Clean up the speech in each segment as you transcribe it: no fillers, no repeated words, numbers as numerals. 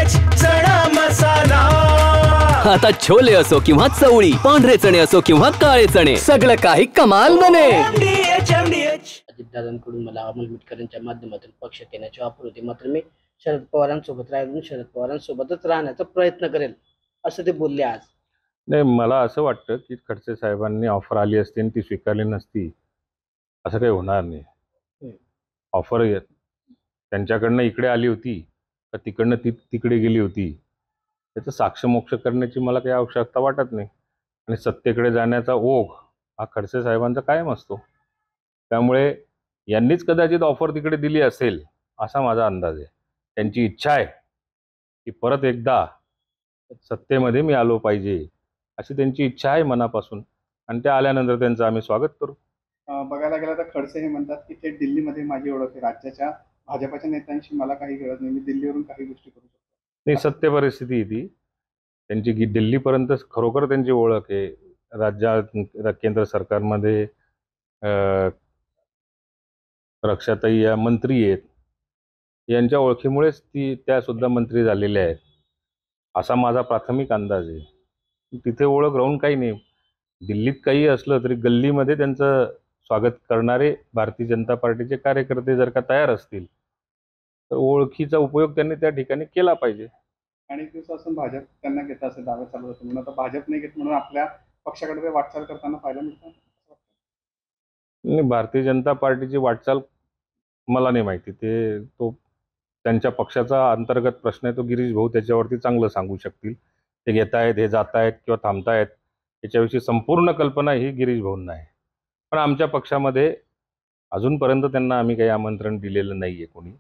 MDH चणा मसाला। आता छोले असो किंवा चवळी, पांढरे चणे असो किंवा काळे चणे, सगळं काही कमाल बने। MDH अजितदादांकडून मला अमोल मिटकरांच्या माध्यमातून पक्षात येण्याची ऑफर होती, मात्र मी शरद पवारांसोबत राहून शरद पवारांसोबतच राहण्याचा प्रयत्न करेल असं ते बोलले आज। नाही, मला असं वाटतं की खडसे साहेबांनी ऑफर आली असती आणि ती स्वीकारली नसती असं काही होणार नाही। ऑफर त्यांच्याकडनं इकडे आली होती का तिकडनं तिकडे गेली होती त्याचं साक्षमोक्ष करण्याची मला काही आवश्यकता वाटत नाही। आणि सत्तेकडे जाण्याचा ओघ हा खडसे साहेबांचा कायम असतो, त्यामुळे यांनीच कदाचित ऑफर तिकडे दिली असेल असा माझा अंदाज आहे। त्यांची इच्छा आहे की परत एकदा सत्तेमध्ये मी आलो पाहिजे अशी त्यांची इच्छा आहे मनापासून, आणि ते आल्यानंतर त्यांचं आम्ही स्वागत करू। बघायला गेलं तर खडसे हे म्हणतात की ते दिल्लीमध्ये माझी ओळख आहे, राज्याच्या भाजपच्या नेत्यांशी मला काही गरज नाही, मी दिल्लीवरून काही गोष्टी करू शकतो। नाही, सत्य परिस्थिती आहे ती त्यांची की दिल्लीपर्यंत खरोखर त्यांची ओळख आहे। राज्यात केंद्र सरकारमध्ये रक्षाताई या मंत्री आहेत, यांच्या ओळखीमुळेच त्या सुद्धा मंत्री झालेल्या आहेत असा माझा प्राथमिक अंदाज आहे। तिथे ओळख राहून काही नाही, दिल्लीत काही असलं तरी गल्लीमध्ये त्यांचं स्वागत करणारे भारतीय जनता पार्टीचे कार्यकर्ते जर का तयार असतील तर ओळखीचा उपयोग त्यांनी त्या ठिकाणी केला पाहिजे। अनेक दिवसापासून भाजप त्यांना घेत असे दावे चालू होते, म्हणून आता भाजप नाही घेत म्हणून आपल्या पक्षाकडे ते वाटचाल करताना पाहायला मिळतं। नाही, भारतीय जनता पार्टीची वाटचाल मला नाही माहिती, तो त्यांच्या पक्षाचा अंतर्गत प्रश्न आहे, तो गिरीश भाऊ त्याच्यावरती चांगलं सांगू शकतील। ते घेत आहेत, हे जात आहेत किंवा थांबतायत याच्याविषयी संपूर्ण कल्पना ही गिरीश भाऊंना आहे। पण आमच्या पक्षामध्ये अजूनपर्यंत त्यांना आम्ही काही आमंत्रण दिलेलं नाही आहे, कोणी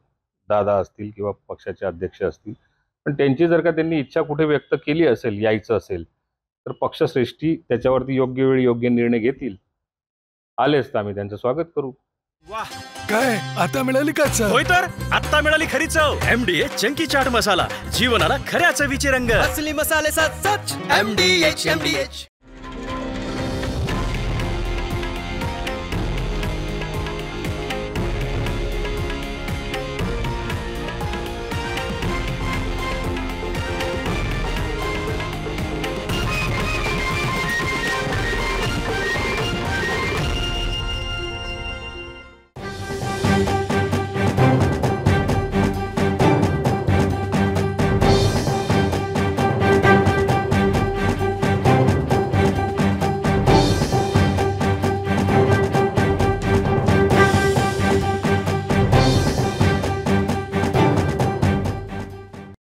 दादा असतील किंवा पक्षाचे अध्यक्ष असतील। पण त्यांची जर का त्यांनी इच्छा कुठे व्यक्त केली असेल यायचं असेल तर पक्षश्रेष्ठी त्याच्यावरती योग्य वेळी योग्य निर्णय घेतील, आलेच तर आम्ही त्यांचं स्वागत करू। वाह, काय आता मिळाली का चव? होय तर आता मिळाली खरी चव। MDH चंकी चाट मसाला, जीवनाला खऱ्या चवीचे रंग। असली मसाले साथ सच MDH।